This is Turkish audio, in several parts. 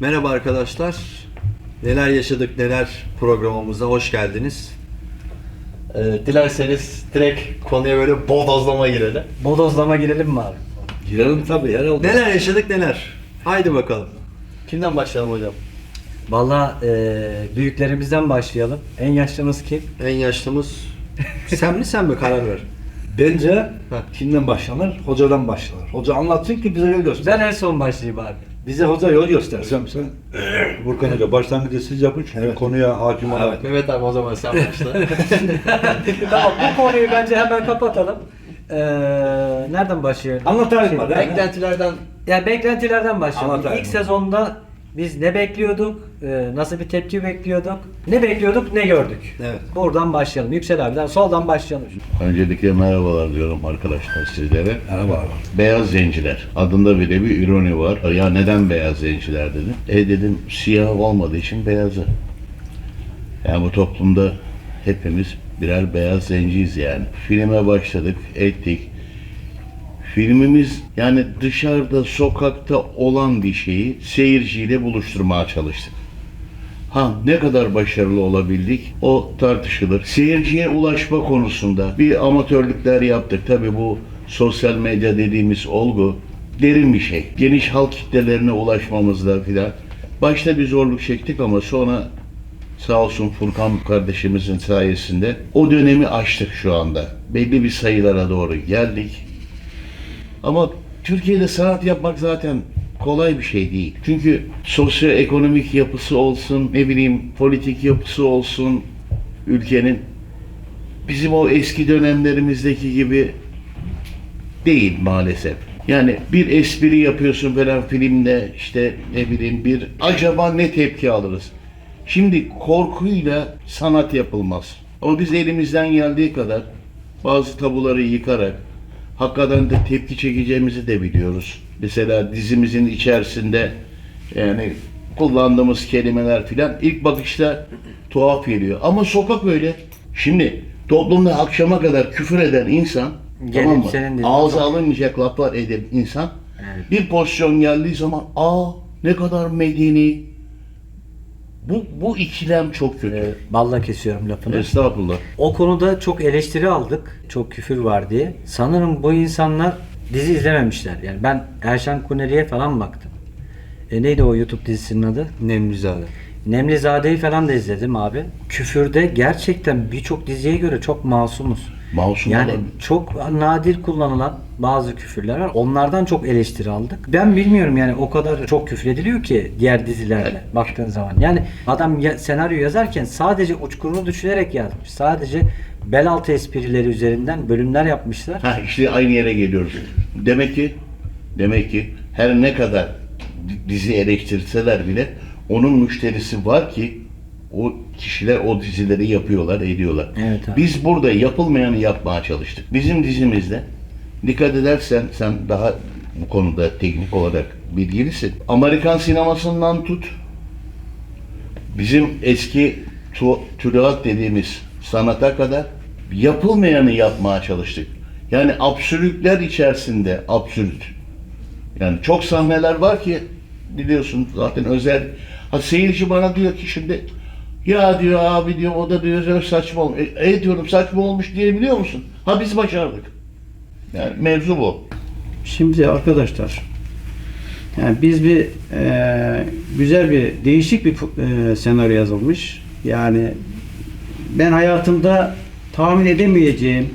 Merhaba arkadaşlar. Neler yaşadık neler programımıza hoş geldiniz. Dilerseniz direkt konuya böyle bodozlama girelim. Bodozlama girelim mi abi? Girelim tabii herhalde. Neler yaşadık neler. Haydi bakalım. Kimden başlayalım hocam? Vallahi büyüklerimizden başlayalım. En yaşlımız kim? En yaşlımız sen mi karar ver. Bence kimden başlanır? Hocadan başlanır. Hoca anlatsın ki bize yol göster. Ben en son başlayayım abi. Bize hoca yol göstersin. Sen Burkan Hoca başlangıcı siz yapın çünkü Evet. konuya hakim olarak. Evet. Mehmet abi o zaman sen başla. Tamam, bu konuyu bence hemen kapatalım. Nereden başlayalım? Anlatalım bari. Beklentilerden Ya beklentilerden başlayalım. Anlatalım. İlk sezonda biz ne bekliyorduk? Nasıl bir tepki bekliyorduk? Ne bekliyorduk, ne gördük? Evet. Buradan başlayalım. Yüksel abiden soldan başlayalım. Öncelikle merhabalar diyorum arkadaşlar sizlere. Merhaba abi. Beyaz zenciler. Adında bile bir ironi var. Ya neden beyaz zenciler dedim. Dedim siyah olmadığı için beyazı. Yani bu toplumda hepimiz birer beyaz zenciyiz yani. Filme başladık, ettik. Filmimiz yani dışarıda, sokakta olan bir şeyi seyirciyle buluşturmaya çalıştık. Ne kadar başarılı olabildik o tartışılır. Seyirciye ulaşma konusunda bir amatörlükler yaptık. Tabii bu sosyal medya dediğimiz olgu derin bir şey. Geniş halk kitlelerine ulaşmamızda filan. Başta bir zorluk çektik ama sonra sağ olsun Furkan kardeşimizin sayesinde o dönemi aştık şu anda. Belli bir sayılara doğru geldik. Ama Türkiye'de sanat yapmak zaten kolay bir şey değil. Çünkü sosyoekonomik yapısı olsun, ne bileyim politik yapısı olsun ülkenin bizim o eski dönemlerimizdeki gibi değil maalesef. Yani bir espri yapıyorsun falan filmde işte ne bileyim bir acaba ne tepki alırız? Şimdi korkuyla sanat yapılmaz. Ama biz elimizden geldiği kadar bazı tabuları yıkarak hakikaten de tepki çekeceğimizi de biliyoruz. Mesela dizimizin içerisinde yani kullandığımız kelimeler filan ilk bakışta tuhaf geliyor. Ama sokak öyle. Şimdi toplumda akşama kadar küfür eden insan, Gelip tamam mı? senin dediğin Ağza alınmayacak laflar eden insan bir pozisyon geldiği zaman ne kadar medeni. Bu ikilem çok kötü. Balla kesiyorum lafını. Estağfurullah. O konuda çok eleştiri aldık. Çok küfür var diye. Sanırım bu insanlar dizi izlememişler. Yani ben Erşan Kuneri'ye falan baktım. Neydi o YouTube dizisinin adı? Nemlizade. Nemlizade'yi falan da izledim abi. Küfürde gerçekten birçok diziye göre çok masumuz. Masum Yani olan. çok nadir kullanılan bazı küfürler var. Onlardan çok eleştiri aldık. Ben bilmiyorum yani o kadar çok küfrediliyor ki diğer dizilerde baktığın zaman. Yani adam senaryo yazarken sadece uçkurunu düşünerek yazmış. Sadece bel altı esprileri üzerinden bölümler yapmışlar. İşte aynı yere geliyoruz. Demek ki her ne kadar dizi eleştirseler bile onun müşterisi var ki o kişiler o dizileri yapıyorlar, ediyorlar. Evet abi. Biz burada yapılmayanı yapmaya çalıştık. Bizim dizimizde dikkat edersen sen daha bu konuda teknik olarak bilgilisin. Amerikan sinemasından tut bizim eski tülahat dediğimiz sanata kadar yapılmayanı yapmaya çalıştık. Yani absürtler içerisinde absürt. Yani çok sahneler var ki biliyorsun zaten özel. Seyirci bana diyor ki şimdi ya diyor abi diyor o da diyor saçma olmuş. Diyorum saçma olmuş diyebiliyor musun? Biz başardık. Yani mevzu bu. Şimdi arkadaşlar, yani biz güzel bir değişik bir senaryo yazılmış. Yani ben hayatımda tahmin edemeyeceğim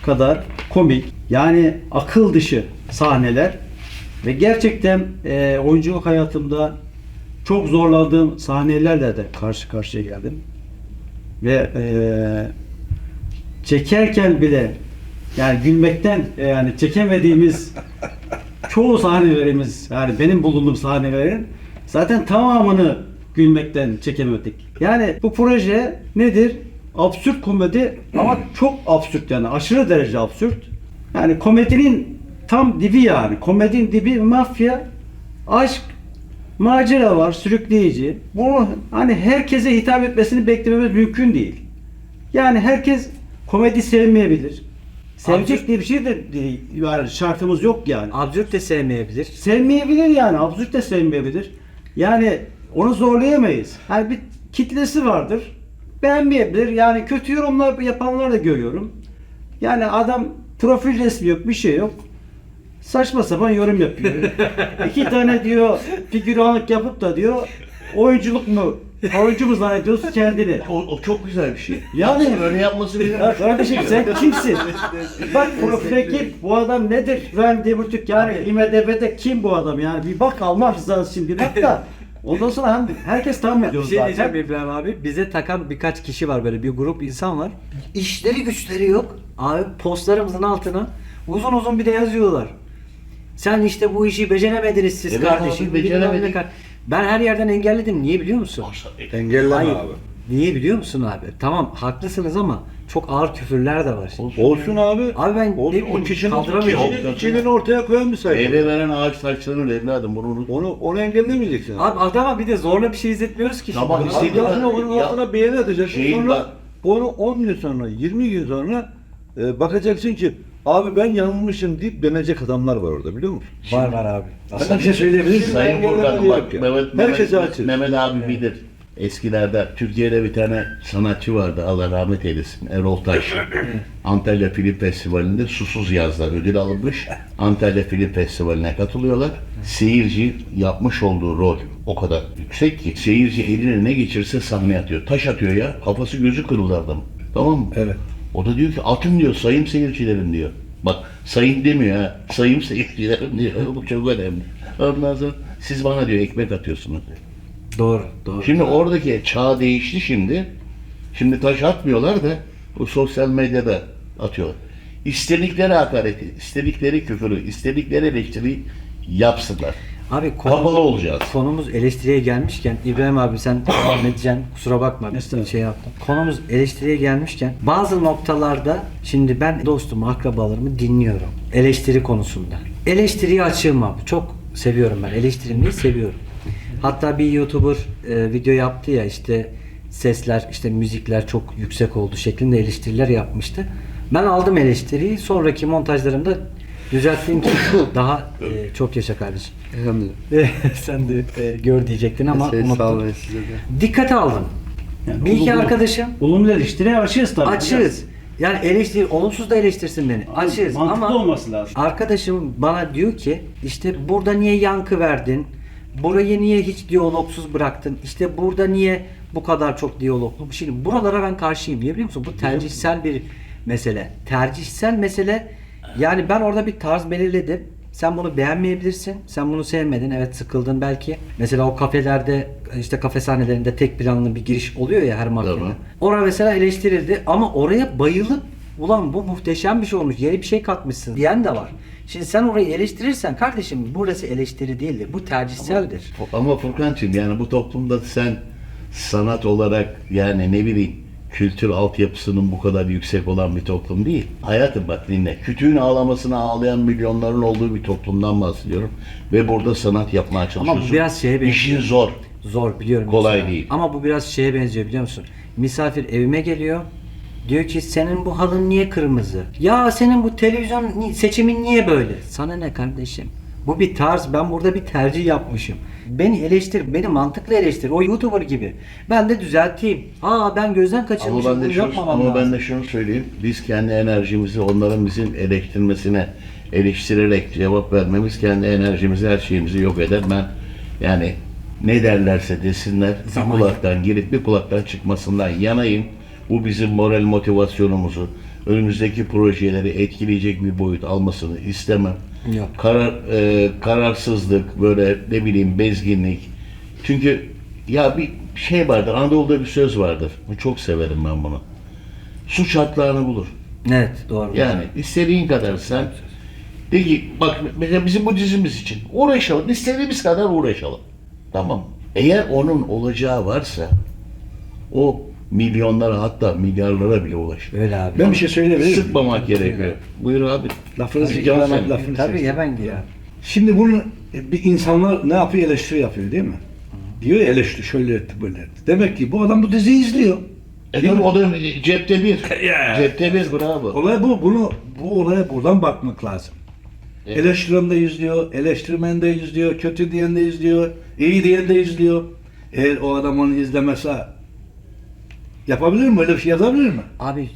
kadar komik, yani akıl dışı sahneler ve gerçekten oyunculuk hayatımda çok zorlandığım sahnelerle de karşı karşıya geldim. Ve çekerken bile yani gülmekten yani çekemediğimiz çoğu sahnelerimiz, yani benim bulunduğum sahnelerin zaten tamamını gülmekten çekemedik. Yani bu proje nedir? Absürt komedi ama çok absürt, yani aşırı derece absürt. Yani komedinin tam dibi yani. Komedinin dibi mafya, aşk, macera var, sürükleyici. Bunu hani herkese hitap etmesini beklememiz mümkün değil. Yani herkes komedi sevmeyebilir. Sevecek diye bir şey de değil. Yani şartımız yok yani. Absürt de sevmeyebilir. Sevmeyebilir yani. Absürt de sevmeyebilir. Yani onu zorlayamayız. Yani bir kitlesi vardır. Beğenmeyebilir. Yani kötü yorumlar yapanlar da görüyorum. Yani adam profil resmi yok, bir şey yok. Saçma sapan yorum yapıyor. 2 tane diyor figüranlık yapıp da diyor oyunculuk mu? Oyuncu mu zannediyorsun kendini? O çok güzel bir şey. Yani öyle yapması bile. ya kardeşim sen kimsin? Bak profile kim? Bu adam nedir? Ben Demirtürk yani IMDb'de kim bu adam yani? Bir bak Allah rızası için bir bak da. Ondan sonra herkes tahmin ediyor Bir şey diyeceğim zaten. İbrahim abi. Bize takan birkaç kişi var, böyle bir grup insan var. İşleri güçleri yok. Abi postlarımızın altına uzun uzun bir de yazıyorlar. Sen işte bu işi beceremediniz siz Evet kardeşim. abi, beceremedik. bilmem ne kar- Ben her yerden engelledim. Niye biliyor musun? Engelleme Hayır. abi. Niye biliyor musun abi? Tamam haklısınız ama çok ağır küfürler de var. Olsun abi. Abi ben Olsun, ne bileyim, o kişinin kaldıramıyorum. içini ortaya koyan bir sayfa. Meyve veren ağaç saçlarını evladım bunu unut. Onu engellemeyeceksin abi. Abi adama bir de zorla bir şey izletmiyoruz ki. Tamam, şimdi. istediği- Abi onun Ya- altına beğeni atacaksın. Şeyin Sonra bak- onu 10 gün sonra, 20 gün sonra bakacaksın ki abi ben yanılmışım deyip dönecek adamlar var orada biliyor musun? Var abi. Sana bir şey söyleyebilir miyim? Sayın Furkan bak Herkese açık. Mehmet abi bilir. Eskilerde Türkiye'de bir tane sanatçı vardı, Allah rahmet eylesin, Erol Taş. Antalya Film Festivali'nde Susuz Yazlar ödül alınmış. Antalya Film Festivali'ne katılıyorlar. Seyirci yapmış olduğu rol o kadar yüksek ki seyirci eline ne geçirse sahneye atıyor. Taş atıyor ya, kafası gözü kırıldı adam. Tamam mı? Evet. O da diyor ki atın diyor, sayın seyircilerim diyor. Bak sayın demiyor ha, sayın seyircilerim diyor. Bu çok önemli. Ondan sonra siz bana diyor ekmek atıyorsunuz diyor. Doğru, doğru. Şimdi oradaki çağ değişti şimdi. Şimdi taş atmıyorlar da bu sosyal medyada atıyorlar. İstedikleri hakareti, istedikleri küfürü, istedikleri eleştiriyi yapsınlar. Abi Kapalı olacağız. konumuz eleştiriye gelmişken İbrahim abi sen devam edeceksin, kusura bakma Estağfurullah. şey yaptım. Konumuz eleştiriye gelmişken bazı noktalarda şimdi ben dostumu, akrabalarımı dinliyorum eleştiri konusunda. Eleştiriye açığım abi. Çok seviyorum ben. Eleştirmeyi seviyorum. Hatta bir YouTuber video yaptı ya, işte sesler, işte müzikler çok yüksek oldu şeklinde eleştiriler yapmıştı. Ben aldım eleştiriyi. Sonraki montajlarımda düzelttiğim ki daha çok yaşa kardeşim. Elhamdülillah. Sen de gör diyecektin ama Sağ unuttum. olun size de. Dikkate aldım. Yani Bir iki olumlu- arkadaşım Olumlu eleştiriye açığız tabii. açığız. Yani eleştir, olumsuz da eleştirsin beni. Açığız Mantıklı ama olması lazım. arkadaşım bana diyor ki işte burada niye yankı verdin? Burayı niye hiç diyalogsuz bıraktın? İşte burada niye bu kadar çok diyaloglu? Şimdi buralara ben karşıyım. Niye biliyor musun? Bu tercihsel bir mesele. Tercihsel mesele, yani ben orada bir tarz belirledim. Sen bunu beğenmeyebilirsin. Sen bunu sevmedin. Evet, sıkıldın belki. Mesela o kafelerde, işte kafe sahnelerinde tek planlı bir giriş oluyor ya her mahkeme. Tamam. Orada mesela eleştirildi ama oraya bayılıp ulan bu muhteşem bir şey olmuş, yeni bir şey katmışsın diyen de var. Şimdi sen orayı eleştirirsen kardeşim burası eleştiri değildir. Bu tercihseldir. Ama Furkan'cığım yani bu toplumda sen sanat olarak yani ne bileyim kültür altyapısının bu kadar yüksek olan bir toplum değil. Hayatım bak dinle. Kütüğün ağlamasına ağlayan milyonların olduğu bir toplumdan bahsediyorum. Ve burada sanat yapmaya çalışıyorsun. Ama bu biraz şeye benziyor. İşin zor. Zor biliyorum. Kolay mesela. değil. Ama bu biraz şeye benziyor biliyor musun? Misafir evime geliyor. Diyor ki senin bu halın niye kırmızı? Ya senin bu televizyon seçimin niye böyle? Sana ne kardeşim? Bu bir tarz. Ben burada bir tercih yapmışım. Beni eleştir, beni mantıklı eleştir. O YouTuber gibi. Ben de düzelteyim. Ben gözden Ama kaçırmışım. ben de Bunu şunu, yapmamam ama ben lazım. de şunu söyleyeyim. Biz kendi enerjimizi onların bizim eleştirmesine eleştirerek cevap vermemiz kendi enerjimizi, her şeyimizi yok eder. Ben yani ne derlerse desinler bir kulaktan girip bir kulaktan çıkmasından yanayım. Bu bizim moral motivasyonumuzu, önümüzdeki projeleri etkileyecek bir boyut almasını istemem. Yok. Kararsızlık, böyle ne bileyim bezginlik. Çünkü ya bir şey vardır, Anadolu'da bir söz vardır. Çok severim ben bunu. Suç haklını bulur. Evet, doğru. Yani istediğin kadar sen de ki bak mesela bizim bu dizimiz için uğraşalım. İstediğimiz kadar uğraşalım. Tamam. Eğer onun olacağı varsa o milyonlara hatta milyarlara bile ulaşır. Öyle abi. Ben bir şey söyleyebilir miyim? Sıkmamak gerekiyor. Buyur abi. Lafınızı Tabii, cevap sen- lafını Tabii seçtim. ya ben diyor. Şimdi bunu bir insanlar ne yapıyor? Eleştiri yapıyor değil mi? Diyor ya eleştiri şöyle etti böyle etti. Demek ki bu adam bu diziyi izliyor. Tabii o da cepte bir. Cepte bir bravo. Olay bu. Bu olaya buradan bakmak lazım. Eleştiren de izliyor, eleştirmen de izliyor, kötü diyen de izliyor, iyi diyen de izliyor. Eğer o adam onu izlemese yapabilir mi? Öyle bir şey yazabilir mi? Abi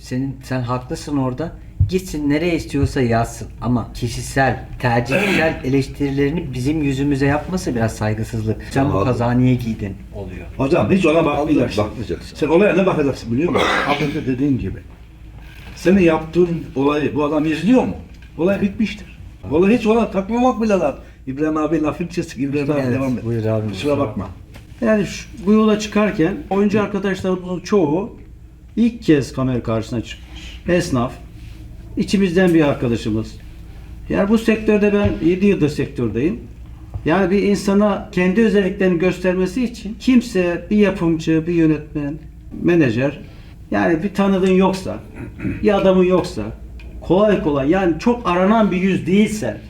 sen haklısın orada. Gitsin nereye istiyorsa yazsın ama kişisel, tercihsel eleştirilerini bizim yüzümüze yapması biraz saygısızlık. Sen bu Abi. kazağı niye giydin oluyor. Hocam hiç ona bakmayacaksın. Bakmayacaksın. Sen olaya ne bakacaksın biliyor musun? Az önce dediğim gibi. Senin yaptığın olayı bu adam izliyor mu? Olay bitmiştir. Olay hiç ona takmamak bile lazım. İbrahim abi lafın kesik. İbrahim abi Evet, devam et. buyur abi. Kusura bakma. Yani bu yola çıkarken oyuncu arkadaşlarımızın çoğu ilk kez kamera karşısına çıkmış. Esnaf, içimizden bir arkadaşımız. Yani bu sektörde ben 7 yıldır sektördeyim. Yani bir insana kendi özelliklerini göstermesi için kimse, bir yapımcı, bir yönetmen, menajer, yani bir tanıdığın yoksa, bir adamın yoksa, kolay kolay yani çok aranan bir yüz değilse,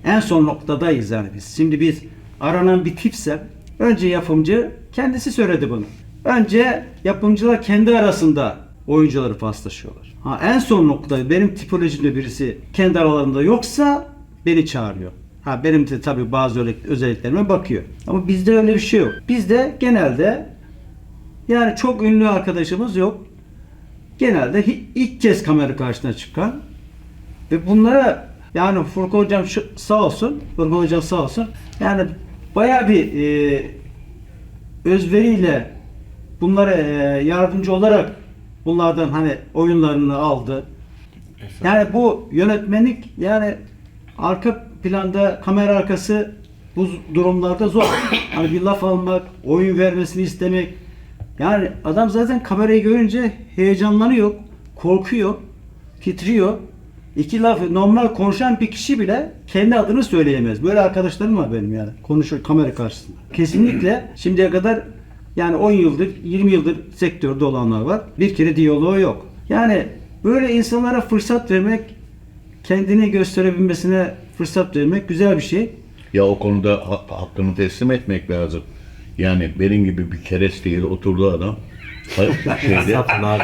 en son noktadayız yani biz. Şimdi biz aranan bir tipse, önce yapımcı kendisi söyledi bunu. Önce yapımcılar kendi arasında oyuncuları paslaşıyorlar. Ha, en son noktada benim tipolojimde birisi kendi aralarında yoksa beni çağırıyor. Ha, benim de tabii bazı özelliklerime bakıyor. Ama bizde öyle bir şey yok. Bizde genelde yani çok ünlü arkadaşımız yok. Genelde ilk kez kamera karşısına çıkan ve bunlara yani Furkan hocam sağ olsun, Furkan hocam sağ olsun. Yani bayağı bir özveriyle bunlara yardımcı olarak bunlardan hani oyunlarını aldı. Yani bu yönetmenlik yani arka planda kamera arkası bu durumlarda zor. Hani bir laf almak, oyun vermesini istemek. Yani adam zaten kamerayı görünce heyecanlanıyor, korkuyor, titriyor. İki laf normal konuşan bir kişi bile kendi adını söyleyemez. Böyle arkadaşlarım var benim yani. Konuşuyor kamera karşısında. Kesinlikle şimdiye kadar yani 10 yıldır, 20 yıldır sektörde olanlar var. Bir kere diyaloğu yok. Yani böyle insanlara fırsat vermek, kendini gösterebilmesine fırsat vermek güzel bir şey. Ya o konuda hakkını teslim etmek lazım. Yani benim gibi bir keresteyle oturdu adam. Şeyde,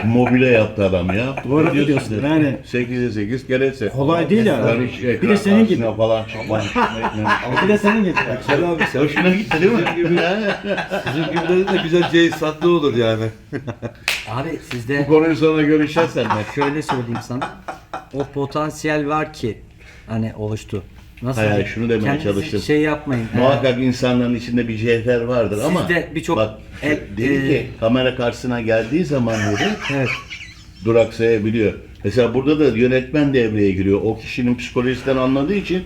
mobile yaptı adam ya. Doğru diyorsun. Yani 8'e 8 kereste. kolay değil yani. Ben hiç Bir de senin gibi. karşısına falan çıkmam. Bir de senin gibi. Güzel abi sen Hoşuna gitti değil mi? bizim gibilerin de güzel cehisatlı olur yani. Abi Bu sizde konuyu sonra görüşeceğiz seninle. şöyle söyleyeyim sana. O potansiyel var ki hani oluştu. Nasıl? Hayır, şunu demeye Kendinizi çalıştım. şey yapmayın. Muhakkak insanların içinde bir cevher vardır ama Sizde birçok bak dedi ki kamera karşısına geldiği zaman dedi Evet. duraksayabiliyor. Mesela burada da yönetmen devreye giriyor. O kişinin psikolojisinden anladığı için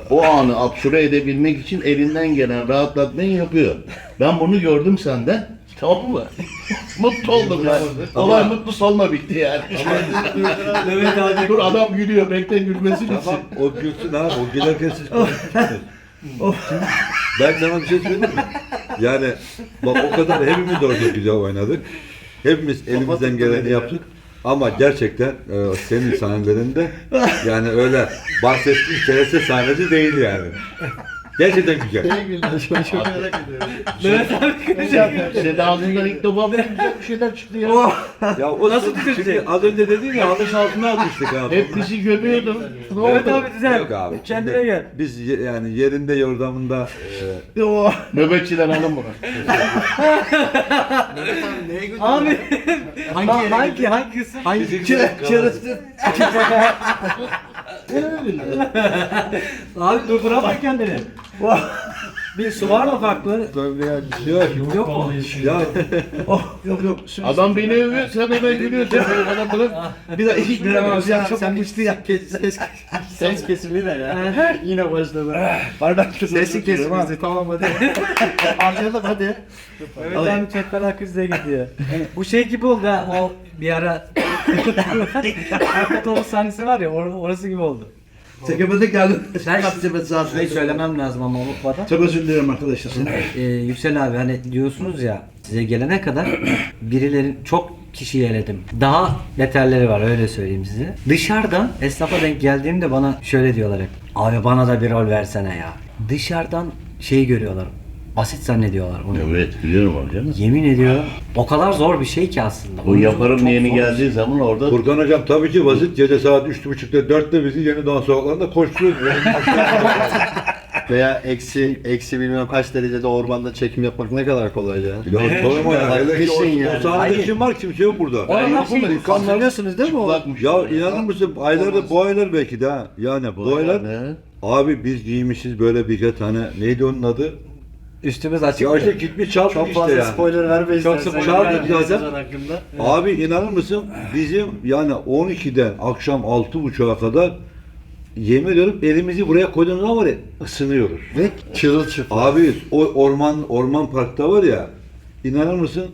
o anı absüre edebilmek için elinden gelen rahatlatmayı yapıyor. Ben bunu gördüm senden. Tamam mı? Mutlu oldum yani. Olay mutlu sonla bitti yani. Evet abi. Dur adam gülüyor. Bekle gülmesi bitsin. Tamam o gülsün abi o gülerken siz konuşuyorsunuz. Ben sana bir şey söyleyeyim mi? Yani bak o kadar hepimiz orada güzel oynadık. Hepimiz elimizden geleni yaptık. Ama gerçekten senin sahnelerinde yani öyle bahsettiğin kereste sahnesi değil yani. Gerçekten güzel. Seda ağzından ilk defa böyle güzel bir şeyler çıktı ya. Ya o nasıl şimdi az önce dedin ya alış altına atmıştık abi. Hep bizi gömüyordum. Ne oldu? Evet abi güzel. Yok abi. Kendine Şimdi gel. Biz yani yerinde yordamında Nöbetçiden alın bunu. Abi hangi kısım? Abi durdurama kendini. Bir su var mı farklı? Yok mu? ya Yok. Adam beni övüyor, sen hemen gülüyorsun. Adam bunu Bir de ilk bir ama ya sen geçti ya. Ses kesildi de ya. Yine başladı. Pardon. Sesi kesildi. Tamam hadi. Anlayalım hadi. Evet abi çok fena krize gidiyor. Bu şey gibi oldu ha. O bir ara arka otobüs sahnesi var ya orası gibi oldu. Çekemedik geldim. Ben size söylemem lazım ama unutmadan. Çok özür dilerim arkadaşlar. Yüksel abi hani diyorsunuz ya size gelene kadar birileri çok kişiyi eledim. Daha beterleri var öyle söyleyeyim size. Dışarıdan esnafa denk geldiğimde bana şöyle diyorlar hep. Abi bana da bir rol versene ya. Dışarıdan şeyi görüyorlar. basit zannediyorlar onu. Evet biliyorum onu canım. Yemin ediyorum o kadar zor bir şey ki aslında. O yaparım Çok yeni zor. geldiği zaman orada Furkan hocam tabii ki basit. Gece saat 3.30'da 4'te bizi Yeni Doğan sokaklarında koşturuyor. Veya eksi bilmem kaç derecede ormanda çekim yapmak ne kadar kolay ya. Ya sorma ya. Hele ki Kışın o yani. sahnede Hayır. kim var? Kimse yok burada. Oralar şey, Anlıyorsunuz değil mi o? çıplakmış. Ya inanır mısın? Aylarda bu aylar belki de ha. Yani bu aylar. Ne? Abi biz giymişiz böyle birkaç tane. Neydi onun adı? üstümüz açık. Ya işte gitmiş çaldık Çok işte fazla ya. spoiler verme Çok istersen. spoiler Çaldık Yani zaten. sezon hakkında. Abi inanır mısın? Bizim yani 12'den akşam 6.30'a kadar yemin ediyorum elimizi buraya koyduğumuz zaman var ya ısınıyoruz. Ve çırılçıplak. Abi o orman parkta var ya inanır mısın?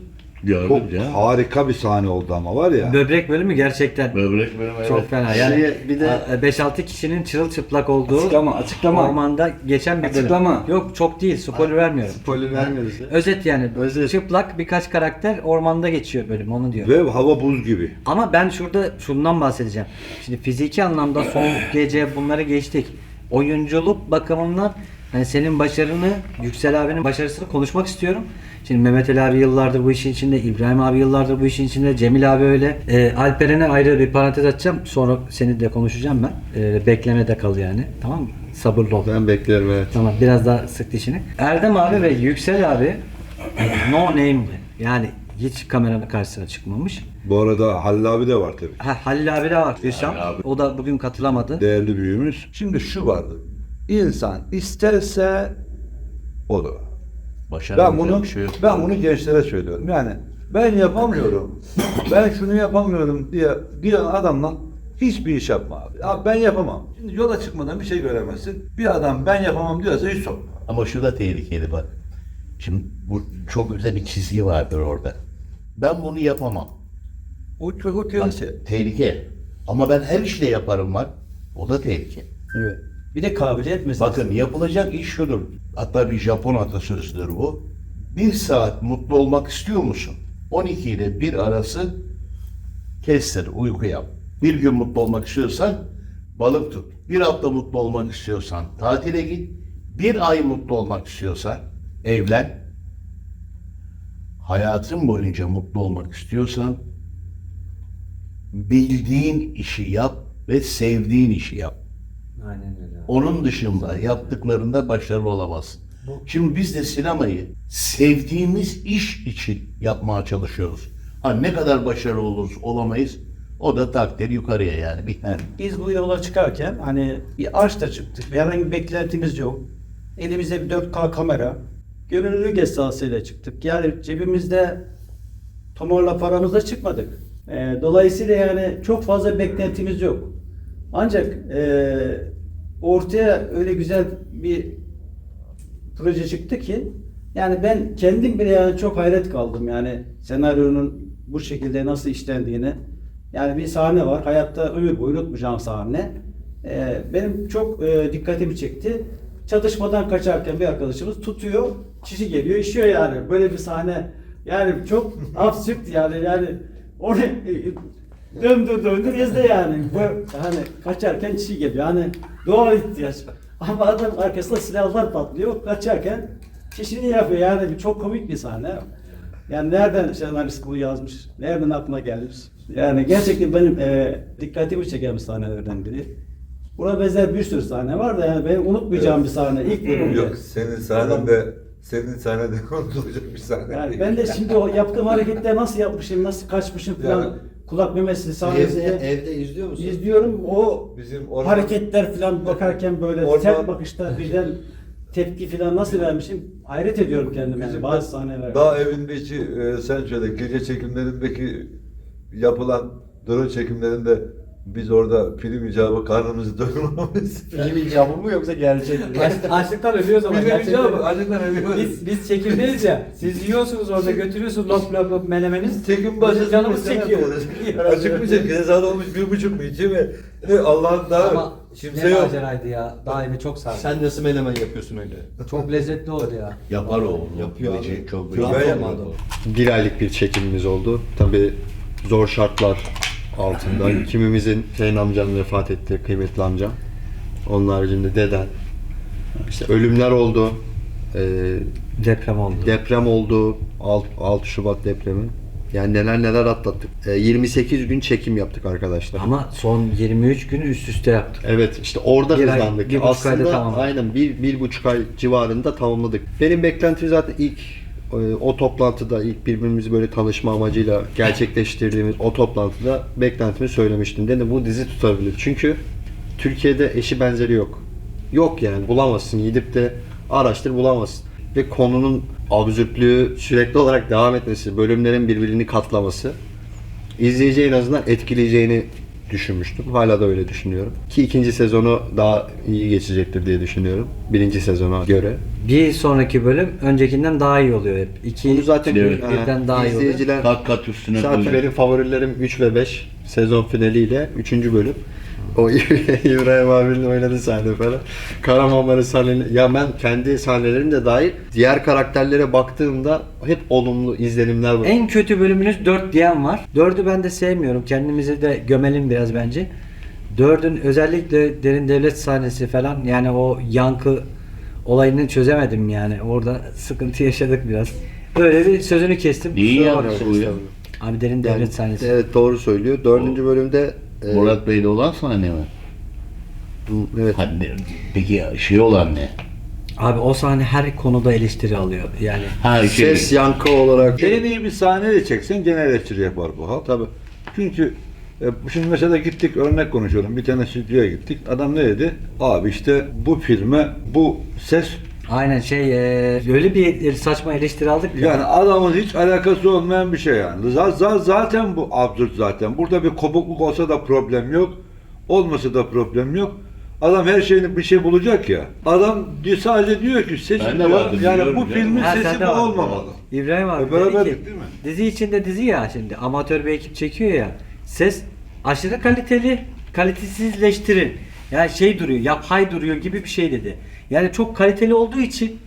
Gördüm Çok ya. harika bir sahne oldu ama var ya. Böbrek bölümü gerçekten Böbrek benim evet. çok fena. Yani Bir de- 5-6 kişinin çırılçıplak olduğu Açıklama. ormanda geçen bir bölüm. Açıklama. Yok çok değil, spoiler vermiyorum. Spoiler vermiyoruz ya. Özet yani. Özet. Çıplak birkaç karakter ormanda geçiyor bölüm, onu diyor. Ve hava buz gibi. Ama ben şurada şundan bahsedeceğim. Şimdi fiziki anlamda son gece bunları geçtik. Oyunculuk bakımından hani senin başarını, Yüksel abinin başarısını konuşmak istiyorum. Şimdi Mehmet Ali abi yıllardır bu işin içinde, İbrahim abi yıllardır bu işin içinde, Cemil abi öyle. Alperen'e ayrı bir parantez açacağım. Sonra seni de konuşacağım ben. Beklemede kal yani. Tamam mı? Sabırlı ol. Ben bekliyorum evet. Tamam, biraz daha sık dişini. Erdem abi ve Yüksel abi no name'di. Yani hiç kameranın karşısına çıkmamış. Bu arada Halil abi de var tabii. Halil abi de var. Hüsam. Halil abi. O da bugün katılamadı. Değerli büyüğümüz. Şimdi şu vardı. İnsan isterse olur. Başaramayacak bir şey yok. Ben bunu gençlere söylüyorum. Yani ben yapamıyorum. ben şunu yapamıyorum diye diyen adamla hiçbir iş yapma abi. Abi ben yapamam. Şimdi yola çıkmadan bir şey göremezsin. Bir adam ben yapamam diyorsa hiç sokma. Ama şu da tehlikeli bak. Şimdi bu çok güzel bir çizgi vardır orada. Ben bunu yapamam. O çok Bak, tehlikeli. tehlike. Ama ben her işte yaparım var. O da tehlike. Evet. Bir de kabiliyet meselesi. Bakın yapılacak iş şudur. Hatta bir Japon atasözüdür bu. 1 saat mutlu olmak istiyor musun? 12 ile 1 arası kestir, uyku yap. Bir gün mutlu olmak istiyorsan balık tut. Bir hafta mutlu olmak istiyorsan tatile git. Bir ay mutlu olmak istiyorsan evlen. Hayatın boyunca mutlu olmak istiyorsan bildiğin işi yap ve sevdiğin işi yap. Aynen öyle. Onun dışında yaptıklarında başarılı olamazsın. Şimdi biz de sinemayı sevdiğimiz iş için yapmaya çalışıyoruz. Ha ne kadar başarılı oluruz olamayız o da takdir yukarıya yani biter. Biz bu yola çıkarken hani bir aşkla çıktık. Herhangi bir beklentimiz yok. Elimizde bir 4K kamera. Gönüllülük esasıyla çıktık. Yani cebimizde tomarla paramızla çıkmadık. Dolayısıyla yani çok fazla beklentimiz yok. Ancak ortaya öyle güzel bir proje çıktı ki yani ben kendim bile yani çok hayret kaldım yani senaryonun bu şekilde nasıl işlendiğini. Yani bir sahne var. Hayatta ömür boyu unutmayacağım sahne. Benim çok dikkatimi çekti. Çatışmadan kaçarken bir arkadaşımız tutuyor, kişi geliyor, işiyor yani. Böyle bir sahne yani çok absürt yani onu döndür izle yani. Hani kaçarken kişi geliyor. Hani doğal ihtiyaç. Ama adam arkasında silahlar patlıyor. Kaçarken kişi ne yapıyor yani çok komik bir sahne. Yani nereden senarist bunu yazmış? Nereden aklına gelmiş? Yani gerçekten benim dikkatimi çeken bir sahnelerden biri. Buna benzer bir sürü sahne var da yani benim unutmayacağım bir sahne ilk bölümde. Yok senin sahnede unutulacak bir sahne. Yani ben de şimdi o yaptığım hareketleri nasıl yapmışım, nasıl kaçmışım falan Yani- kulak memesi sahnesinde Evde izliyor musun? izliyorum. O Bizim orman- hareketler falan bakarken böyle Orman- sert bakışta birden tepki falan nasıl vermişim hayret ediyorum kendime yani bazı sahnelerde. Dağ evindeki sen şöyle gece çekimlerindeki yapılan drone çekimlerinde biz orada film icabı karnımızı doyurmamız. Film icabı mı yoksa gerçek mi? Açlıktan ölüyoruz ama Film gerçekten. icabı acıktan ölüyoruz. Biz çekimdeyiz ya. Siz yiyorsunuz orada götürüyorsunuz lop lop lop menemeniz. Çekim başlasın. Canımız çekiyor. Açık mı çekiyor? Saat olmuş 1.30 mu 2 mi? Ne Allah'ın daha Ama kimse ne yok. maceraydı ya. Daha evi çok sardı. Sen nasıl menemen yapıyorsun öyle? Çok lezzetli oldu ya. Yapar o. Yapıyor Beceri- abi. Çok Ben beceri- yapmadım. Bir aylık bir çekimimiz oldu. Tabii zor şartlar altında. Kimimizin Hüseyin amcam vefat etti, kıymetli amcam. Onun haricinde deden. İşte ölümler oldu. Deprem oldu. deprem oldu. 6 Şubat depremi. Yani neler atlattık. 28 gün çekim yaptık arkadaşlar. Ama son 23 gün üst üste yaptık. Evet işte orada Bir ay, hızlandık. 1,5 ayda Aslında tamamladık. aynen 1,5 ay civarında tamamladık. Benim beklentim zaten ilk o toplantıda ilk birbirimizi böyle tanışma amacıyla gerçekleştirdiğimiz o toplantıda beklentimi söylemiştim. Dedim bu dizi tutabilir. Çünkü Türkiye'de eşi benzeri yok. Yok yani bulamazsın. Gidip de araştır bulamazsın. Ve konunun absürtlüğü sürekli olarak devam etmesi, bölümlerin birbirini katlaması izleyiciyi en azından etkileyeceğini düşünmüştüm. Hala da öyle düşünüyorum. Ki ikinci sezonu daha iyi geçecektir diye düşünüyorum. Birinci sezona göre. Bir sonraki bölüm öncekinden daha iyi oluyor hep. Bunu zaten birden daha iyi oluyor. izleyiciler Kat kat üstüne zaten koyuyor. benim favorilerim 3 ve 5 sezon finaliyle 3. bölüm. O İbrahim abinin oynadığı sahne falan. Kahramanların sahneleri. Ya ben kendi sahnelerim de dahil diğer karakterlere baktığımda hep olumlu izlenimler var. En kötü bölümünüz 4 diyen var. 4'ü ben de sevmiyorum. Kendimizi de gömelim biraz bence. 4'ün özellikle derin devlet sahnesi falan yani o yankı olayını çözemedim yani. Orada sıkıntı yaşadık biraz. Öyle bir sözünü kestim. İyi Kusura yapmış bakmayın. bu ya. Abi derin devlet sahnesi. Evet doğru söylüyor. 4. bölümde Murat Bey'de olan sahne mi? evet. Hadi, peki şey olan ne? Abi o sahne her konuda eleştiri alıyor. Yani Ha Ses yankı olarak En iyi bir sahne de çeksen gene eleştiri yapar bu halk. tabii. Çünkü şimdi mesela gittik örnek konuşuyorum. Bir tane stüdyoya gittik. Adam ne dedi? Abi işte bu filme bu ses aynen öyle bir saçma eleştiri aldık ki. yani adamın hiç alakası olmayan bir şey yani. Zaten bu absürt zaten. Burada bir kopukluk olsa da problem yok. Olmasa da problem yok. Adam her şeyini bir şey bulacak ya. Adam sadece diyor ki ses Ben de diyor. vardım, Yani biliyorum bu canım. filmin Ha, sesi sende bu var. olmamalı. İbrahim abi Beraberdik dedi ki, değil mi? dizi içinde dizi ya şimdi amatör bir ekip çekiyor ya ses aşırı kaliteli kalitesizleştirin yani duruyor yapay duruyor gibi bir şey dedi. Yani çok kaliteli olduğu için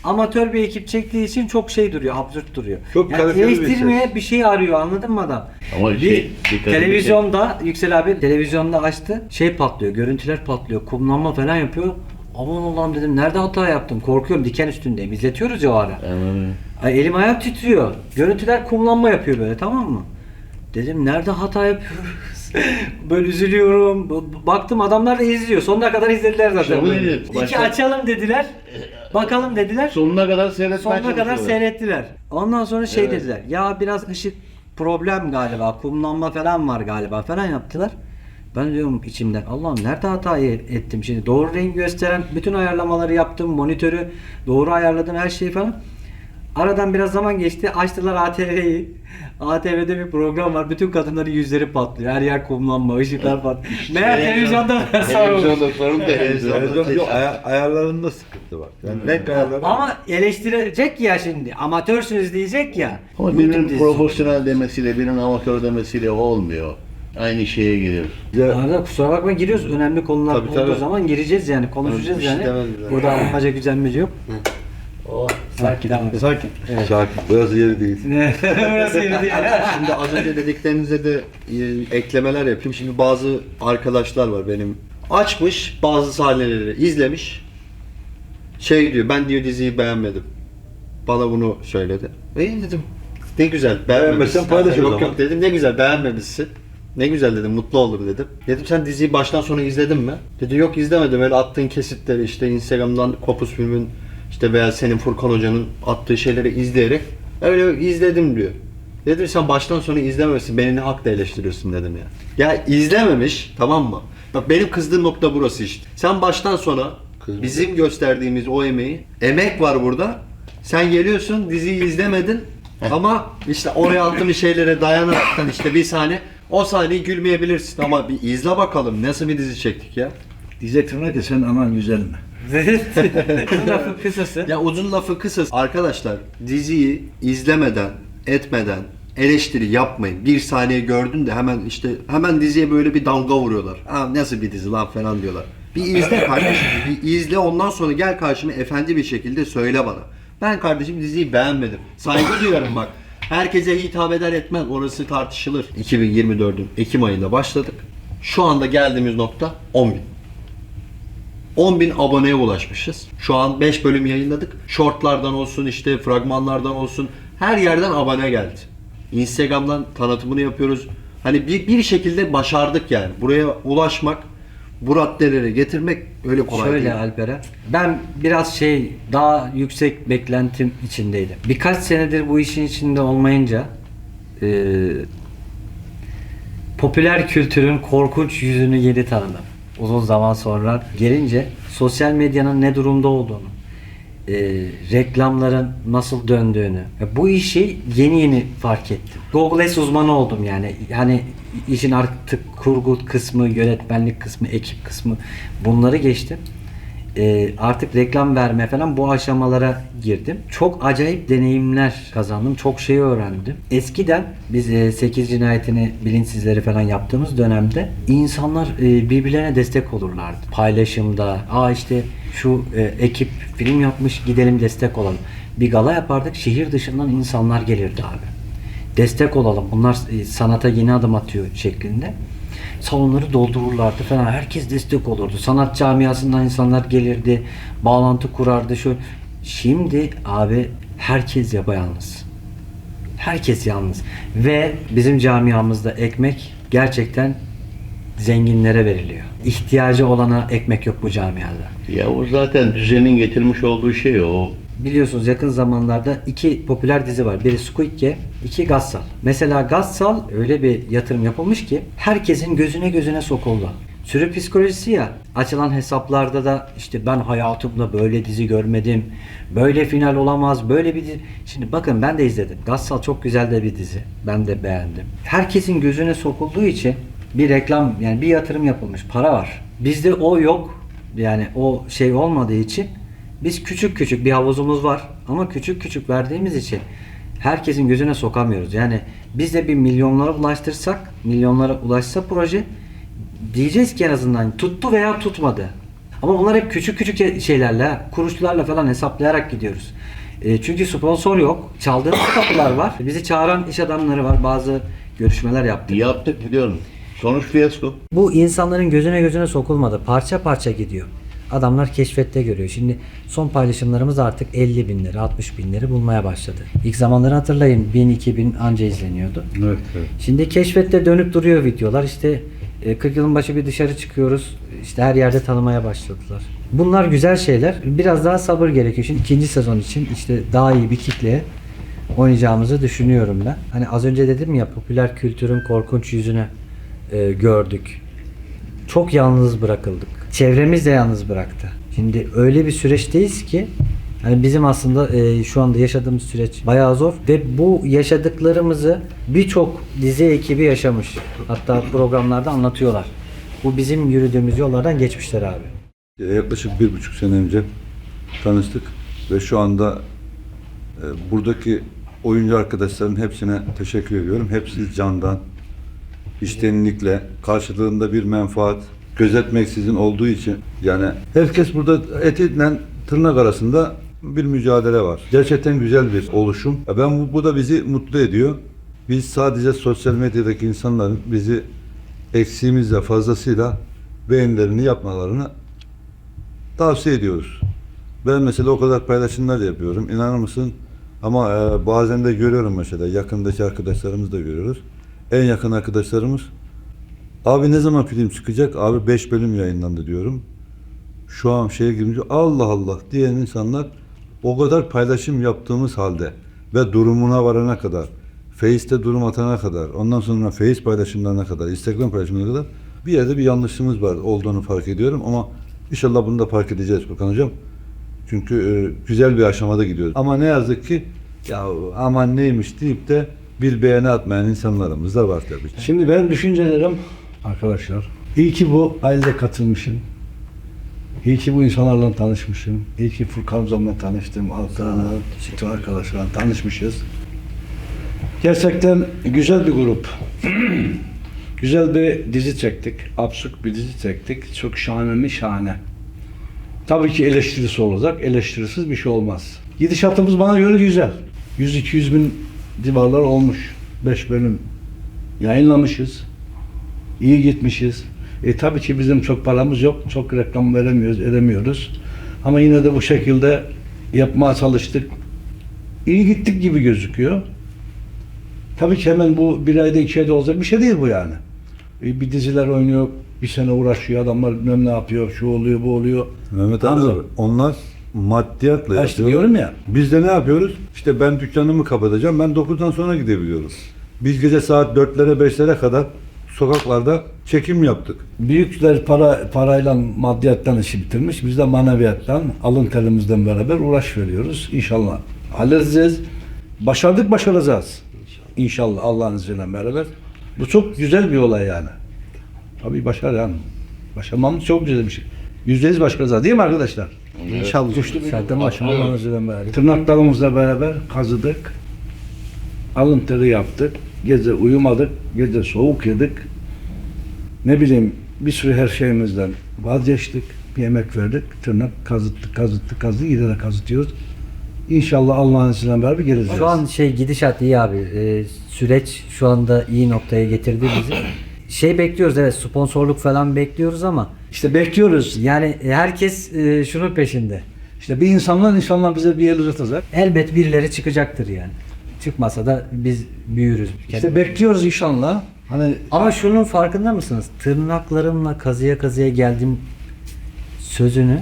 amatör bir ekip çektiği için çok duruyor absürt duruyor. Çok yani kaliteli bir eleştirmeye ses. bir şey arıyor anladın mı adam? Ama bir televizyonda Yüksel abi televizyonda açtı patlıyor görüntüler patlıyor kumlanma falan yapıyor. Aman Allah'ım dedim nerede hata yaptım korkuyorum diken üstündeyim izletiyoruz ya o ara. Ay, elim ayağım titriyor. Görüntüler kumlanma yapıyor böyle tamam mı? Dedim nerede hata yapıyoruz? Böyle üzülüyorum. Baktım adamlar da izliyor. Sonuna kadar izlediler zaten. Şöyle Böyle. dedi, İki başta- açalım dediler. Bakalım dediler. Sonuna kadar seyretmeye Sonuna kadar çalışıyorlar. seyrettiler. Ondan sonra Evet. dediler. Ya biraz ışık problem galiba. Kumlanma falan var galiba falan yaptılar. Ben diyorum içimden Allah'ım nerede hatayı ettim şimdi. Doğru renk gösteren bütün ayarlamaları yaptım. Monitörü doğru ayarladım her şeyi falan. Aradan biraz zaman geçti. Açtılar ATV'yi. ATV'de bir program var. Bütün kadınların yüzleri patlıyor. Her yer kumlanma, ışıklar patlıyor. Meğer televizyonda Televizyonda sorun televizyonda. Yok, ayarlarında sıkıntı var. Yani renk ayarları. Ama eleştirecek ya şimdi. Amatörsünüz diyecek ya. Ama YouTube birinin dizisi. profesyonel demesiyle, birinin amatör demesiyle olmuyor. Aynı şeye gelir. Arada kusura bakma giriyoruz. Önemli konular Tabii, olduğu tabii. zaman gireceğiz yani. Konuşacağız Bir şey yani. demedim. Burada alınmaca güzelmeci yok. Oh, sakin ama. Sakin. Sakin. Burası yeri değil. Burası yeri değil. Şimdi az önce dediklerinize de eklemeler yapayım. Şimdi bazı arkadaşlar var benim. Açmış bazı sahneleri izlemiş. Diyor ben diyor diziyi beğenmedim. Bana bunu söyledi. Dedim ne güzel beğenmemişsin. Beğenmezsen paylaş o Yok zaman. yok dedim ne güzel beğenmemişsin. Ne güzel dedim mutlu olur dedim. Dedim sen diziyi baştan sona izledin mi? Dedi yok izlemedim öyle attığın kesitleri işte Instagram'dan Kopuz filmin işte veya senin Furkan Hoca'nın attığı şeyleri izleyerek öyle izledim diyor. Dedim sen baştan sona izlememişsin beni ne hakla eleştiriyorsun dedim ya. Ya izlememiş tamam mı? Bak benim kızdığım nokta burası işte. Sen baştan sona bizim gösterdiğimiz o emek var burada. Sen geliyorsun diziyi izlemedin ama işte oraya attığımız şeylere dayanaraktan işte bir sahne o sahneyi gülmeyebilirsin ama bir izle bakalım nasıl bir dizi çektik ya. Diyecektim ki sen aman güzel mi? Lafın kısası. Ya uzun lafı kısası. Arkadaşlar diziyi izlemeden, etmeden eleştiri yapmayın. Bir saniye gördün de hemen diziye böyle bir damga vuruyorlar. Ha nasıl bir dizi lan falan diyorlar. Bir izle kardeşim, bir izle ondan sonra gel karşıma efendi bir şekilde söyle bana. Ben kardeşim diziyi beğenmedim. Saygı duyuyorum bak. Herkese hitap eder etmez orası tartışılır. 2024'ün Ekim ayında başladık. Şu anda geldiğimiz nokta 10.000. 10.000 aboneye ulaşmışız. Şu an 5 bölüm yayınladık. Shortlardan olsun, işte fragmanlardan olsun, her yerden abone geldi. Instagram'dan tanıtımını yapıyoruz. Hani bir şekilde başardık yani. Buraya ulaşmak, bu raddelere getirmek öyle kolay Şöyle değil. Alperen, ben biraz daha yüksek beklentim içindeydim. Birkaç senedir bu işin içinde olmayınca popüler kültürün korkunç yüzünü yeni tanıdım. Uzun zaman sonra gelince sosyal medyanın ne durumda olduğunu, reklamların nasıl döndüğünü, bu işi yeni fark ettim. Google Ads uzmanı oldum yani. Yani işin artık kurgu kısmı, yönetmenlik kısmı, ekip kısmı, bunları geçtim. Artık reklam verme falan, bu aşamalara girdim. Çok acayip deneyimler kazandım. Çok şey öğrendim. Eskiden biz 8 cinayetini, bilinçsizleri falan yaptığımız dönemde insanlar birbirlerine destek olurlardı. Paylaşımda, işte şu ekip film yapmış, gidelim destek olalım. Bir gala yapardık, şehir dışından insanlar gelirdi abi. Destek olalım. Bunlar sanata yeni adım atıyor şeklinde. Salonları doldururlardı falan. Herkes destek olurdu. Sanat camiasından insanlar gelirdi. Bağlantı kurardı. Şimdi abi herkes yapayalnız. Herkes yalnız. Ve bizim camiamızda ekmek gerçekten zenginlere veriliyor. İhtiyacı olana ekmek yok bu camiada. Ya o zaten düzenin getirmiş olduğu şey o. Biliyorsunuz yakın zamanlarda 2 popüler dizi var. Biri Squid Game, 2 Gassal. Mesela Gassal öyle bir yatırım yapılmış ki herkesin gözüne sokuldu. Sürü psikolojisi ya. Açılan hesaplarda da işte ben hayatımda böyle dizi görmedim. Böyle final olamaz. Böyle bir dizi. Şimdi bakın, ben de izledim. Gassal çok güzel de bir dizi. Ben de beğendim. Herkesin gözüne sokulduğu için bir reklam, yani bir yatırım yapılmış. Para var. Bizde o yok. Yani o olmadığı için biz küçük bir havuzumuz var ama küçük verdiğimiz için herkesin gözüne sokamıyoruz. Yani biz de bir milyonlara ulaşsa proje, diyeceğiz ki en azından tuttu veya tutmadı. Ama bunlar hep küçük şeylerle, kuruşlarla falan hesaplayarak gidiyoruz. Çünkü sponsor yok. Çaldığımız kapılar var. Bizi çağıran iş adamları var. Bazı görüşmeler yaptık. Yaptık biliyorum. Sonuç fiyasko. Bu insanların gözüne sokulmadı. Parça gidiyor. Adamlar keşfette görüyor. Şimdi son paylaşımlarımız artık 50 binleri, 60 binleri bulmaya başladı. İlk zamanları hatırlayın, 1000-2000 anca izleniyordu. Evet. Şimdi keşfette dönüp duruyor videolar. İşte 40 yılın başı bir dışarı çıkıyoruz. İşte her yerde tanımaya başladılar. Bunlar güzel şeyler. Biraz daha sabır gerekiyor. Şimdi ikinci sezon için işte daha iyi bir kitleye oynayacağımızı düşünüyorum ben. Hani az önce dedim ya, popüler kültürün korkunç yüzünü gördük. Çok yalnız bırakıldık. Çevremiz de yalnız bıraktı. Şimdi öyle bir süreçteyiz ki hani bizim aslında şu anda yaşadığımız süreç bayağı zor ve bu yaşadıklarımızı birçok dizi ekibi yaşamış. Hatta programlarda anlatıyorlar. Bu bizim yürüdüğümüz yollardan geçmişler abi. Yaklaşık 1,5 sene önce tanıştık ve şu anda buradaki oyuncu arkadaşların hepsine teşekkür ediyorum. Hepsi candan, içtenlikle, karşılığında bir menfaat gözetmeksizin olduğu için, yani herkes burada etiyle tırnak arasında bir mücadele var. Gerçekten güzel bir oluşum. Bu da bizi mutlu ediyor. Biz sadece sosyal medyadaki insanların bizi eksiğimizle fazlasıyla beğenilerini yapmalarını tavsiye ediyoruz. Ben mesela o kadar paylaşımlar yapıyorum. İnanır mısın? Ama bazen de görüyorum, mesela yakındaki arkadaşlarımızı da görüyoruz. En yakın arkadaşlarımız, abi ne zaman film çıkacak? Abi 5 bölüm yayınlandı diyorum. Şu an girince Allah Allah diyen insanlar, o kadar paylaşım yaptığımız halde ve durumuna varana kadar, Face'te durum atana kadar, ondan sonra Face paylaşımlarına kadar, Instagram paylaşımlarına kadar bir yerde bir yanlışımız var olduğunu fark ediyorum ama inşallah bunu da fark edeceğiz Furkan Hocam. Çünkü güzel bir aşamada gidiyoruz. Ama ne yazık ki ya aman neymiş deyip de bir beğeni atmayan insanlarımız da var tabii ki. Şimdi benim düşüncelerim arkadaşlar, iyi ki bu ailede katılmışım. İyi ki bu insanlarla tanışmışım. İyi ki Furkan Hocam'la tanıştım. Altan'la, bütün arkadaşlarla tanışmışız. Gerçekten güzel bir grup. Güzel bir dizi çektik. Absürt bir dizi çektik. Çok şahane. Tabii ki eleştirisi olacak. Eleştirisiz bir şey olmaz. Gidişatımız bana göre güzel. 100-200 bin civarlar olmuş. 5 bölüm yayınlamışız. İyi gitmişiz. Tabii ki bizim çok paramız yok. Çok reklam edemiyoruz. Ama yine de bu şekilde yapmaya çalıştık. İyi gittik gibi gözüküyor. Tabii ki hemen bu bir ayda 2 ayda olacak bir şey değil bu yani. Bir diziler oynuyor, bir sene uğraşıyor adamlar, bilmem ne yapıyor, şu oluyor, bu oluyor. Mehmet abi onlar maddiyatla Ha işte yapıyorlar. diyorum ya. Biz de ne yapıyoruz? İşte ben dükkanımı kapatacağım. Ben 9'dan sonra gidebiliyorum. Biz gece saat 4'lere 5'lere kadar sokaklarda çekim yaptık. Büyükler parayla maddiyattan işi bitirmiş. Biz de maneviyattan, alın terimizden beraber uğraş veriyoruz. İnşallah halledeceğiz. Başardık, başaracağız. İnşallah Allah'ın izniyle beraber. Bu çok güzel bir olay yani. Tabii başar yani. Başarmamız çok güzel bir şey. %100 başaracağız değil mi arkadaşlar? İnşallah. Zaten Allah'ın izniyle beraber. Tırnaklarımızla beraber kazıdık. Alın teri yaptık. Gece uyumadık. Gece soğuk yedik. Ne bileyim bir sürü her şeyimizden vazgeçtik. Bir emek verdik. Tırnak kazıttık. Yine de kazıtıyoruz. İnşallah Allah'ın izniyle beraber geleceğiz. Şu an gidişat iyi abi. Süreç şu anda iyi noktaya getirdi bizi. Bekliyoruz, evet, sponsorluk falan bekliyoruz ama İşte bekliyoruz. yani herkes şunun peşinde. İşte bir insanlar bize bir el uzatacak. Elbet birileri çıkacaktır yani. Çıkmasa da biz büyürüz. İşte bekliyoruz inşallah. Hani Ama şunun farkında mısınız? Tırnaklarımla kazıya geldim sözünü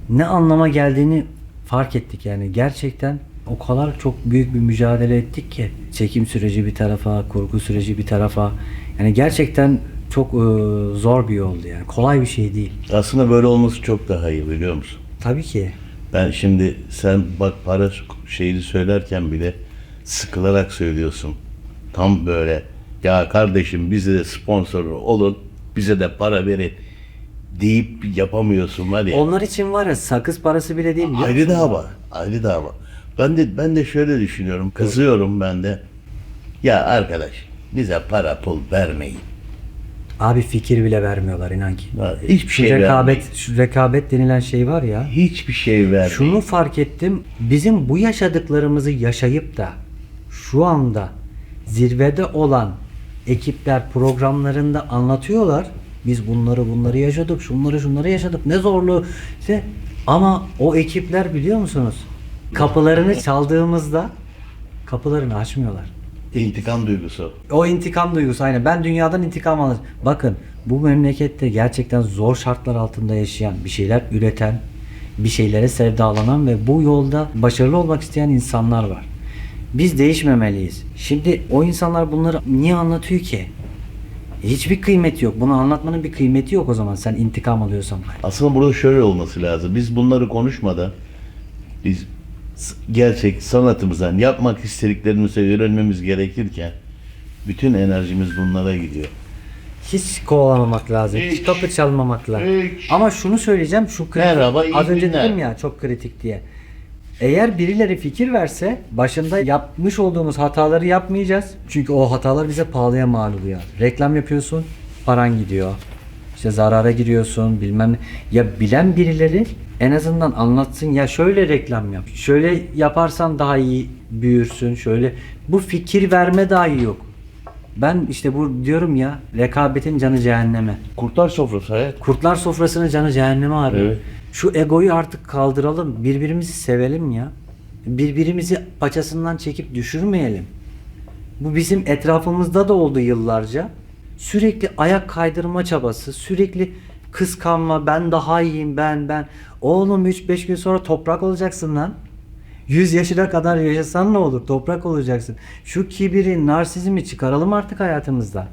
ne anlama geldiğini fark ettik yani. Gerçekten o kadar çok büyük bir mücadele ettik ki. Çekim süreci bir tarafa, kurgu süreci bir tarafa. Yani gerçekten çok zor bir yoldu yani. Kolay bir şey değil. Aslında böyle olması çok daha iyi, biliyor musun? Tabii ki. Ben şimdi sen bak para şeyini söylerken bile sıkılarak söylüyorsun. Tam böyle ya kardeşim bize de sponsor olun, bize de para verin deyip yapamıyorsun var ya. Onlar için var ya, sakız parası bile değil. biliyor Ayrı musun? dava, ayrı dava. Ben de şöyle düşünüyorum, kızıyorum ben de. Ya arkadaş bize para pul vermeyin. Abi fikir bile vermiyorlar, inan ki. Hiçbir şey vermeyin. Şu rekabet denilen şey var ya. Hiçbir şey vermeyin. Şunu fark ettim. Bizim bu yaşadıklarımızı yaşayıp da şu anda zirvede olan ekipler programlarında anlatıyorlar. Biz bunları yaşadık, şunları yaşadık. Ne zorluğu. İşte, ama o ekipler biliyor musunuz? Kapılarını çaldığımızda kapılarını açmıyorlar. İntikam duygusu. O intikam duygusu, aynen. Ben dünyadan intikam alırım. Bakın, bu memlekette gerçekten zor şartlar altında yaşayan, bir şeyler üreten, bir şeylere sevdalanan ve bu yolda başarılı olmak isteyen insanlar var. Biz değişmemeliyiz. Şimdi o insanlar bunları niye anlatıyor ki? Hiçbir kıymeti yok. Bunu anlatmanın bir kıymeti yok o zaman, sen intikam alıyorsan. Aslında burada şöyle olması lazım. Biz bunları konuşmadan biz gerçek sanatımızdan yapmak istediklerimizi öğrenmemiz gerekirken bütün enerjimiz bunlara gidiyor. Hiç kovalamamak lazım. Hiç Hiç. kapı çalmamak lazım. Hiç. Ama şunu söyleyeceğim, şu kritik. Merhaba, iyi Az önce günler. dedim ya, çok kritik diye. Eğer birileri fikir verse başında yapmış olduğumuz hataları yapmayacağız. Çünkü o hatalar bize pahalıya mal oluyor. Reklam yapıyorsun, paran gidiyor. İşte zarara giriyorsun, bilmem ne. Ya bilen birileri en azından anlatsın, ya şöyle reklam yap. Şöyle yaparsan daha iyi büyürsün. Şöyle, bu fikir verme dahi yok. Ben işte bu diyorum ya, rekabetin canı cehenneme. Kurtlar sofrası hayat. Kurtlar sofrasının canı cehenneme abi. Evet. Şu egoyu artık kaldıralım. Birbirimizi sevelim ya. Birbirimizi paçasından çekip düşürmeyelim. Bu bizim etrafımızda da oldu yıllarca. Sürekli ayak kaydırma çabası, sürekli kıskanma, ben daha iyiyim, ben. Oğlum 3-5 gün sonra toprak olacaksın lan. 100 yaşına kadar yaşasan ne olur? Toprak olacaksın. Şu kibiri, narsizmi çıkaralım artık hayatımızda.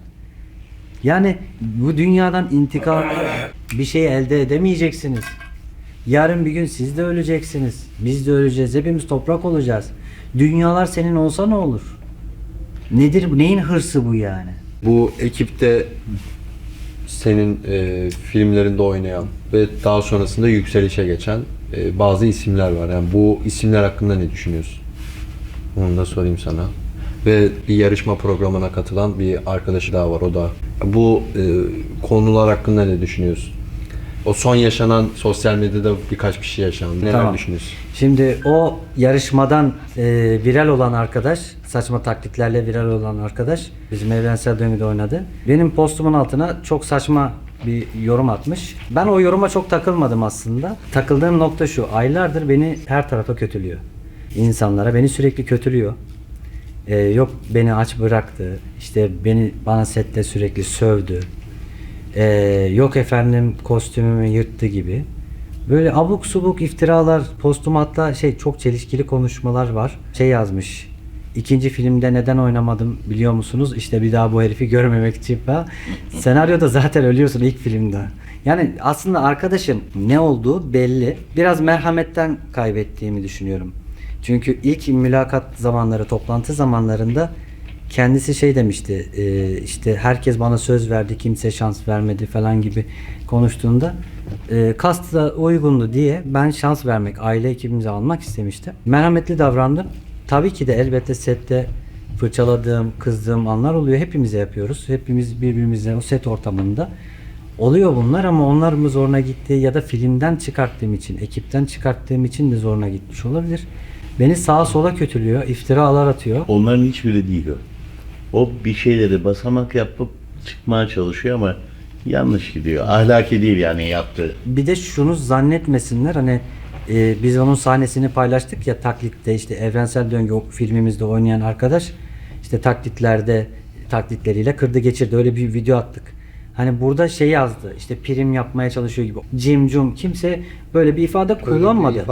Yani bu dünyadan intikam bir şey elde edemeyeceksiniz. Yarın bir gün siz de öleceksiniz. Biz de öleceğiz. Hepimiz toprak olacağız. Dünyalar senin olsa ne olur? Nedir bu? Neyin hırsı bu yani? Bu ekipte senin filmlerinde oynayan ve daha sonrasında yükselişe geçen bazı isimler var. Yani bu isimler hakkında ne düşünüyorsun? Onu da sorayım sana. Ve bir yarışma programına katılan bir arkadaşı daha var, o da. Bu konular hakkında ne düşünüyorsun? O son yaşanan sosyal medyada birkaç bir şey yaşandı. Neler Tamam. düşünüyorsun? Şimdi o yarışmadan viral olan arkadaş, saçma taklitlerle viral olan arkadaş bizim Evrensel Döngü'de oynadı. Benim postumun altına çok saçma bir yorum atmış. Ben o yoruma çok takılmadım aslında. Takıldığım nokta şu. Aylardır beni her tarafa kötülüyor. İnsanlara beni sürekli kötülüyor. Yok beni aç bıraktı. İşte bana sette sürekli sövdü. Yok efendim kostümümü yırttı gibi. Böyle abuk subuk iftiralar, postumatta çok çelişkili konuşmalar var. Yazmış. İkinci filmde neden oynamadım biliyor musunuz? İşte bir daha bu herifi görmemek için falan. Senaryoda zaten ölüyorsun ilk filmde. Yani aslında arkadaşım ne olduğu belli. Biraz merhametten kaybettiğimi düşünüyorum. Çünkü ilk mülakat zamanları, toplantı zamanlarında kendisi demişti. İşte herkes bana söz verdi, kimse şans vermedi falan gibi konuştuğunda kast da uygundu diye ben şans vermek, aile ekibimize almak istemiştim. Merhametli davrandım. Tabii ki de elbette sette fırçaladığım, kızdığım anlar oluyor. Hepimize yapıyoruz. Hepimiz birbirimize o set ortamında oluyor bunlar ama onlar mı zoruna gitti ya da filmden çıkarttığım için, ekipten çıkarttığım için de zoruna gitmiş olabilir. Beni sağa sola kötülüyor, iftiralar atıyor. Onların hiçbiri değil o. O bir şeyleri basamak yapıp çıkmaya çalışıyor ama yanlış gidiyor. Ahlaki değil yani yaptığı. Bir de şunu zannetmesinler hani biz onun sahnesini paylaştık ya taklitte işte Evrensel Döngü filmimizde oynayan arkadaş işte taklitleriyle kırdı geçirdi öyle bir video attık. Hani burada yazdı işte prim yapmaya çalışıyor gibi. Cim cum kimse böyle bir ifade kullanmadı.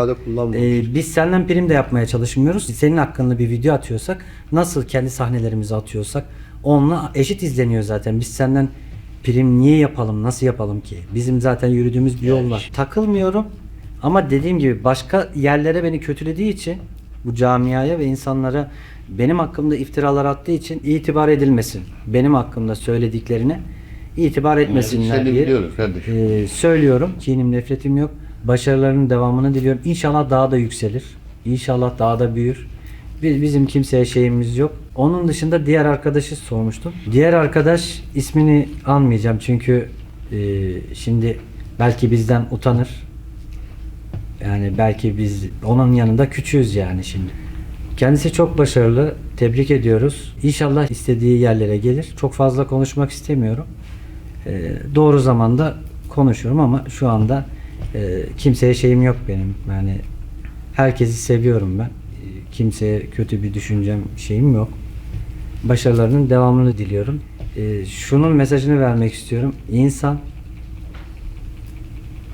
Biz senden prim de yapmaya çalışmıyoruz. Senin hakkında bir video atıyorsak nasıl kendi sahnelerimizi atıyorsak onunla eşit izleniyor zaten. Biz senden prim niye yapalım nasıl yapalım ki? Bizim zaten yürüdüğümüz bir yol var. Takılmıyorum. Ama dediğim gibi başka yerlere beni kötülediği için bu camiaya ve insanlara benim hakkımda iftiralar attığı için itibar edilmesin. Benim hakkımda söylediklerine itibar etmesinler Seni diye biliyoruz kardeşim. söylüyorum. Kinim nefretim yok. Başarılarının devamını diliyorum. İnşallah daha da yükselir. İnşallah daha da büyür. Bizim kimseye şeyimiz yok. Onun dışında diğer arkadaşı sormuştum. Diğer arkadaş ismini anmayacağım çünkü şimdi belki bizden utanır. Yani belki biz onun yanında küçüğüz yani şimdi. Kendisi çok başarılı. Tebrik ediyoruz. İnşallah istediği yerlere gelir. Çok fazla konuşmak istemiyorum. Doğru zamanda konuşurum ama şu anda kimseye şeyim yok benim. Yani herkesi seviyorum ben. Kimseye kötü bir düşüncem şeyim yok. Başarılarının devamını diliyorum. Şunun mesajını vermek istiyorum.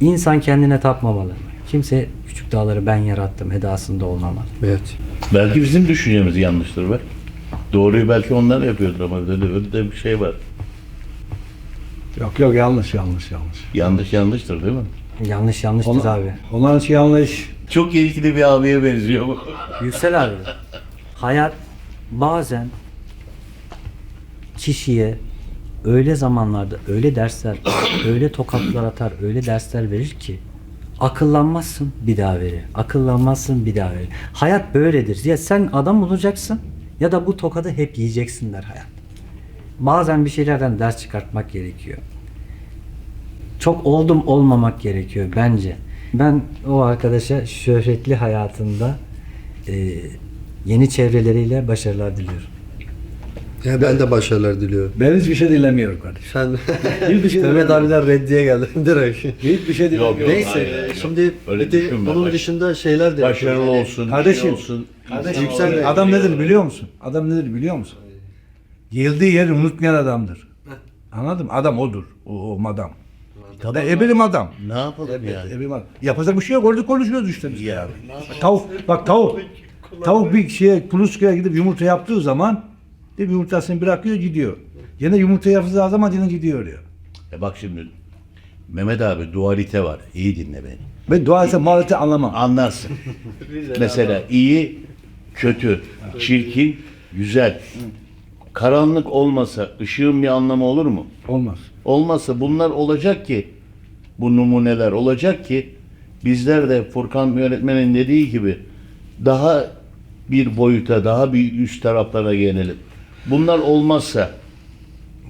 İnsan kendine tapmamalı. Kimse küçük dağları ben yarattım edasında olmamalı. Evet. Belki bizim düşüncemiz yanlıştır be. Doğruyu belki onlar yapıyordur ama öyle de bir şey var. Yok yanlış. Yanlış yanlıştır değil mi? Yanlıştır abi. Onların yanlış. Çok ilgili bir abiye benziyor bu. Yüksel abi. Hayat bazen kişiye öyle zamanlarda öyle dersler, öyle tokatlar atar, öyle dersler verir ki akıllanmazsın bir daha verir. Akıllanmazsın bir daha verir. Hayat böyledir. Ya sen adam olacaksın ya da bu tokadı hep yiyeceksin der hayat. Bazen bir şeylerden ders çıkartmak gerekiyor. Çok oldum olmamak gerekiyor bence. Ben o arkadaşa şöhretli hayatında yeni çevreleriyle başarılar diliyorum. Ya ben de başarılar diliyorum. Ben hiçbir şey dinlemiyorum kardeşim. Sen Hiçbir şey Mehmet abiden reddiye geldin direkt. Hiçbir şey dinlemiyorum. Yok, Neyse hayır. şimdi Öyle bir de düşünme. bunun dışında şeyler de Başarılı yani olsun, Kardeşim, iyi olsun. Kardeşim, İnsan- adam nedir biliyor musun? Adam nedir biliyor musun? Geldiği yeri unutmayan adamdır. Anladın mı? Adam odur. O madam. Ben ebelim adam. Ne yapalım yani? Ebelim adam. Yapacak bir şey yok. Orada konuşuyoruz işte biz. Ya. Tavuk bir kuluçkaya gidip yumurta yaptığı zaman yumurtasını bırakıyor gidiyor. Yine yumurta yaptığı zaman yine gidiyor diyor. Bak şimdi Mehmet abi dualite var. İyi dinle beni. Ben dua etse muhalefeti anlamam. Anlarsın. Mesela iyi, kötü, çirkin, güzel. Karanlık olmasa ışığın bir anlamı olur mu? Olmaz. Olmazsa bunlar olacak ki, bu numuneler olacak ki bizler de Furkan öğretmenin dediği gibi daha bir boyuta, daha bir üst taraflara gelelim. Bunlar olmazsa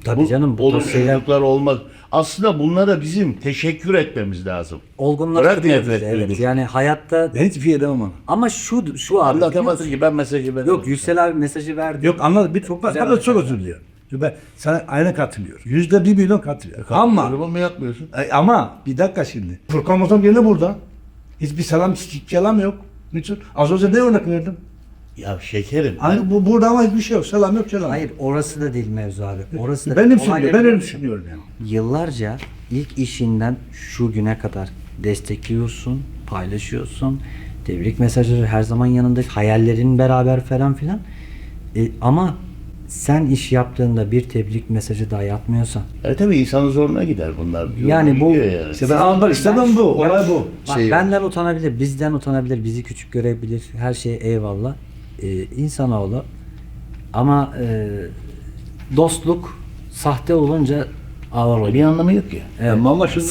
Tabii canım bu tarz şeyler olumsuzluklar olmaz. Aslında bunlara bizim teşekkür etmemiz lazım. olgunlaştırıyor Bırak bizi, nefret evet. duygusu. Yani hayatta Ben hiçbir şey edemem ona. ama şu abi Anlatamazsın ki ben mesajı veremem. yok Yüksel abi mesajı verdi. Yok anladım. Bir çok var. Çok özür diliyorum. Ben sana aynı katılıyorum. %1 milyon katılıyor. Ama Yorum mu yapmıyorsun? ama bir dakika şimdi. Furkan Hocam yine burada. Hiçbir selam, hiç kelam yok. Niçin? Az önce ne örnek verdim? Ya şekerim. Hani bu burada ama hiçbir şey yok. Selam yok, kelam. Hayır, orası da değil mevzu abi. Orası da Benim Olay- düşünüyorum. Ben öyle düşünüyorum yani. Yıllarca ilk işinden şu güne kadar destekliyorsun, paylaşıyorsun. Tebrik mesajları her zaman yanında, hayallerin beraber falan filan. Ama sen iş yaptığında bir tebrik mesajı daha yapmıyorsan, Tabii insanın zoruna gider bunlar. Yani bu- Gidiyor yani. İşte ben anlamak istemem bu. Olay bu. bak, benden utanabilir, bizden utanabilir, bizi küçük görebilir, her şeye eyvallah. İnsanoğlu. Ama dostluk sahte olunca ağır oluyor. Bir anlamı yok ya. Evet. Ama şunu-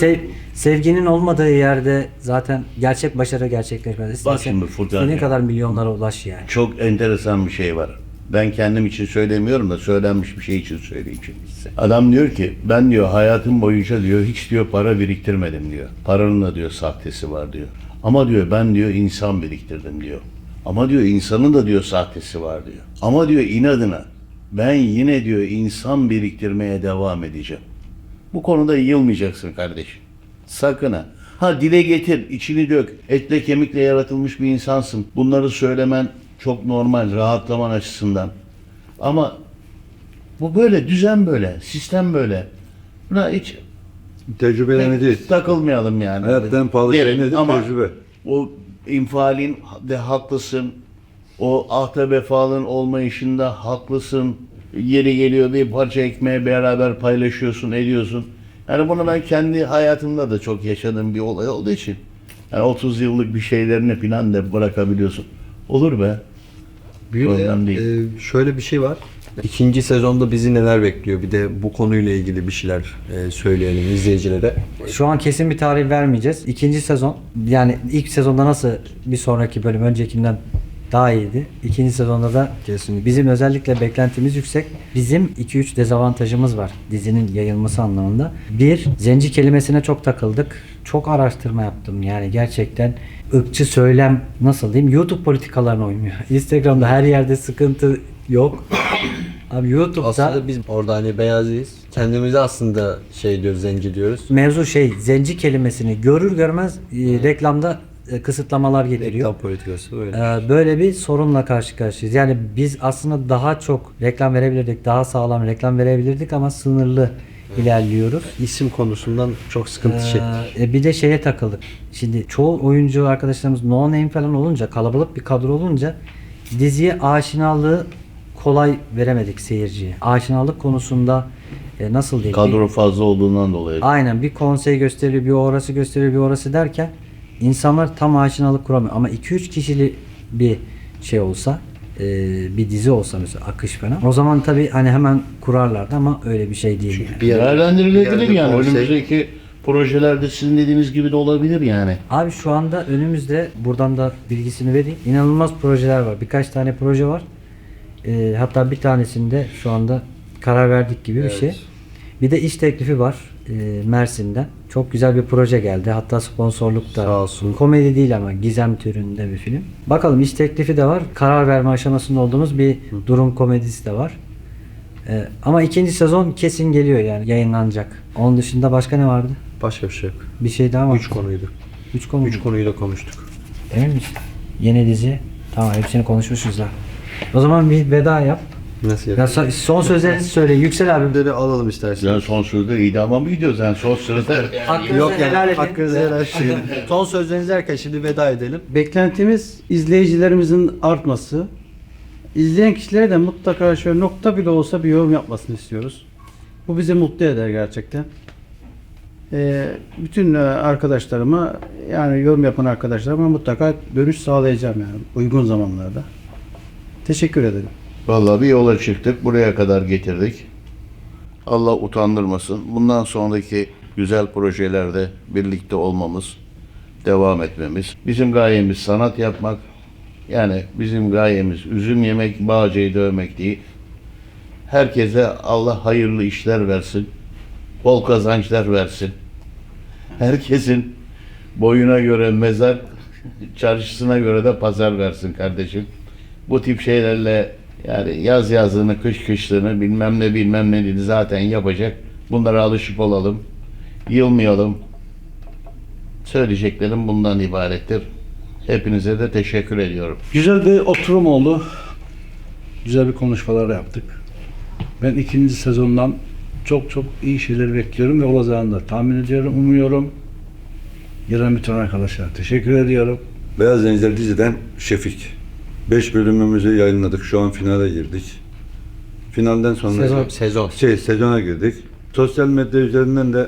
Sevginin olmadığı yerde zaten gerçek başarı gerçekleşmez. İstersen şimdi Furkan istediğin ya. kadar milyonlara ulaş yani. Çok enteresan bir şey var. Ben kendim için söylemiyorum da söylenmiş bir şey için söyleyeyim şimdi size. Adam diyor ki ben diyor hayatım boyunca diyor hiç diyor para biriktirmedim diyor. Paranın da diyor sahtesi var diyor. Ama diyor ben diyor insan biriktirdim diyor. Ama diyor insanın da diyor sahtesi var diyor. Ama diyor inadına ben yine diyor insan biriktirmeye devam edeceğim. Bu konuda yılmayacaksın kardeşim. Sakın ha. Ha dile getir, içini dök. Etle kemikle yaratılmış bir insansın. Bunları söylemen çok normal, rahatlaman açısından. Ama bu böyle, düzen böyle, sistem böyle. Buna hiç Tecrübelerine değil. takılmayalım yani. Hayattan pahalı şey Derim nedir? ama Tecrübe. o infialin de haklısın. O ahde vefalın olmayışında haklısın. Yeri geliyor bir parça ekmeği beraber paylaşıyorsun, ediyorsun. Yani bunu ben kendi hayatımda da çok yaşadığım bir olay olduğu için. Yani 30 yıllık bir şeylerini falan da bırakabiliyorsun. Olur be. Problem değil. Şöyle bir şey var. İkinci sezonda bizi neler bekliyor? Bir de bu konuyla ilgili bir şeyler söyleyelim izleyicilere. Şu an kesin bir tarih vermeyeceğiz. İkinci sezon, yani ilk sezonda nasıl bir sonraki bölüm öncekinden daha iyiydi. İkinci sezonda da Kesinlikle. bizim özellikle beklentimiz yüksek. Bizim 2-3 dezavantajımız var dizinin yayılması anlamında. Bir, zenci kelimesine çok takıldık. Çok araştırma yaptım. Yani gerçekten ırkçı söylem, nasıl diyeyim, YouTube politikalarına uymuyor. Instagram'da her yerde sıkıntı yok. Abi YouTube'da Aslında biz orada hani beyazıyız. Kendimizi aslında şey diyoruz, zenci diyoruz. mevzu zenci kelimesini görür görmez reklamda kısıtlamalar getiriyor. Reklam politikası böyle. Böyle bir sorunla karşı karşıyayız. Yani biz aslında daha çok reklam verebilirdik, daha sağlam reklam verebilirdik ama sınırlı ilerliyoruz. İsim konusundan çok sıkıntı çektik. Bir de şeye takıldık. Şimdi çoğu oyuncu arkadaşlarımız no name falan olunca, kalabalık bir kadro olunca diziye aşinalığı kolay veremedik seyirciye. Aşinalık konusunda nasıl diyeyim? Kadro fazla olduğundan dolayı. Aynen, bir konsey gösteriyor, bir orası gösteriyor, bir orası derken insanlar tam aşinalık kuramıyor. Ama 2-3 kişili bir şey olsa, bir dizi olsa mesela Akış falan, o zaman tabii hani hemen kurarlardı ama öyle bir şey değil. Yani. Değerlendirilebilir bir yani. konsey- Önümüzdeki projelerde sizin dediğiniz gibi de olabilir yani. Abi şu anda önümüzde, buradan da bilgisini vereyim, İnanılmaz projeler var. Birkaç tane proje var. Hatta bir tanesinde şu anda karar verdik gibi bir şey. Bir de iş teklifi var Mersin'den. Çok güzel bir proje geldi. Hatta sponsorluk da. Sağ olsun. Komedi değil ama gizem türünde bir film. Bakalım, iş teklifi de var. Karar verme aşamasında olduğumuz bir durum komedisi de var. Ama ikinci sezon kesin geliyor, yani yayınlanacak. Onun dışında başka ne vardı? Başka bir şey yok. Bir şey daha var. 3 konuydu. 3 konu. 3 konuyu da konuştuk. Emin misin? Yeni dizi. Tamam, hepsini konuşmuşuz da. O zaman bir veda yap. Nasıl Ya yapayım? son sözlerinizi söyle. Yüksel abi. Birileri alalım isterseniz. Sen son sözde idama mı gidiyoruz? Yani son sözde Yok yani. Hakkınızı helal edin. Son sözlerinizi derken şimdi veda edelim. Beklentimiz izleyicilerimizin artması. İzleyen kişilere de mutlaka şöyle nokta bile olsa bir yorum yapmasını istiyoruz. Bu bizi mutlu eder gerçekten. Bütün arkadaşlarıma, yani yorum yapan arkadaşlarıma mutlaka dönüş sağlayacağım yani uygun zamanlarda. Teşekkür ederim. vallahi bir yola çıktık. Buraya kadar getirdik. Allah utandırmasın. Bundan sonraki güzel projelerde birlikte olmamız, devam etmemiz. Bizim gayemiz sanat yapmak. Yani bizim gayemiz üzüm yemek, bağcayı dövmek değil. Herkese Allah hayırlı işler versin. Bol kazançlar versin. Herkesin boyuna göre mezar, çarşısına göre de pazar versin kardeşim. Bu tip şeylerle Yani yaz yazlığını, kış kışlığını bilmem ne dedi zaten yapacak. Bunlara alışıp olalım. Yılmayalım. Söyleyeceklerim bundan ibarettir. Hepinize de teşekkür ediyorum. Güzel bir oturum oldu. Güzel bir konuşmalar yaptık. Ben ikinci sezondan çok iyi şeyler bekliyorum ve olacağını da tahmin ediyorum, umuyorum. Gelen bütün arkadaşlara teşekkür ediyorum. Beyaz Zenciler diziden Şefik. 5 bölümümüzü yayınladık. Şu an finale girdik. Finalden sonra Sezon. sezona girdik. Sosyal medya üzerinden de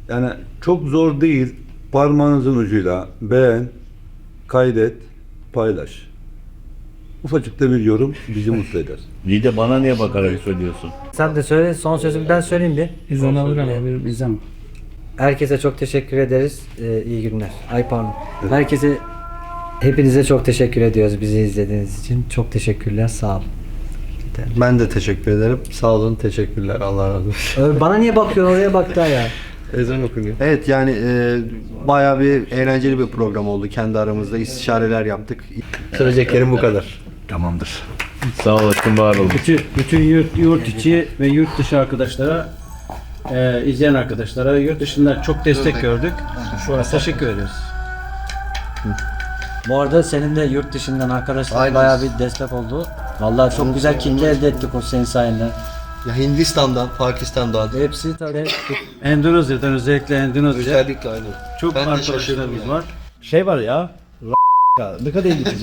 yani çok zor değil. Parmağınızın ucuyla beğen, kaydet, paylaş. Ufacık da bir yorum bizi mutlu eder. Bir de bana niye bakarak söylüyorsun? Sen de söyle, son sözümü ben söyleyeyim bir. İzin alır ama bir izin. Herkese çok teşekkür ederiz. İyi günler. Ay pardon. Herkese, hepinize çok teşekkür ediyoruz bizi izlediğiniz için. Çok teşekkürler. Sağ olun. Ben de teşekkür ederim. Sağ olun, teşekkürler. Allah razı olsun. Bana niye bakıyorsun? Oraya baktı ya. Ezan okunuyor. Evet yani bayağı bir eğlenceli bir program oldu. Kendi aramızda istişareler yaptık. Söyleyeceklerim bu kadar. Tamamdır. Sağ olasın, var olun. Bütün yurt içi ve yurt dışı arkadaşlara, izleyen arkadaşlara, yurt dışında çok destek gördük. Teşekkür ediyoruz. Bu arada senin de yurt dışından arkadaşlar bayağı bir destek oldu. Vallahi çok güzel kitle elde ettik o senin sayende. Ya Hindistan'dan, Pakistan'dan. Hepsi tabii. Endonezya'dan, özellikle Endonezya Özellikle aynı. çok Ben de arkadaşlarımız şaşırdım var. Şey var ya, ne kadar ilginç.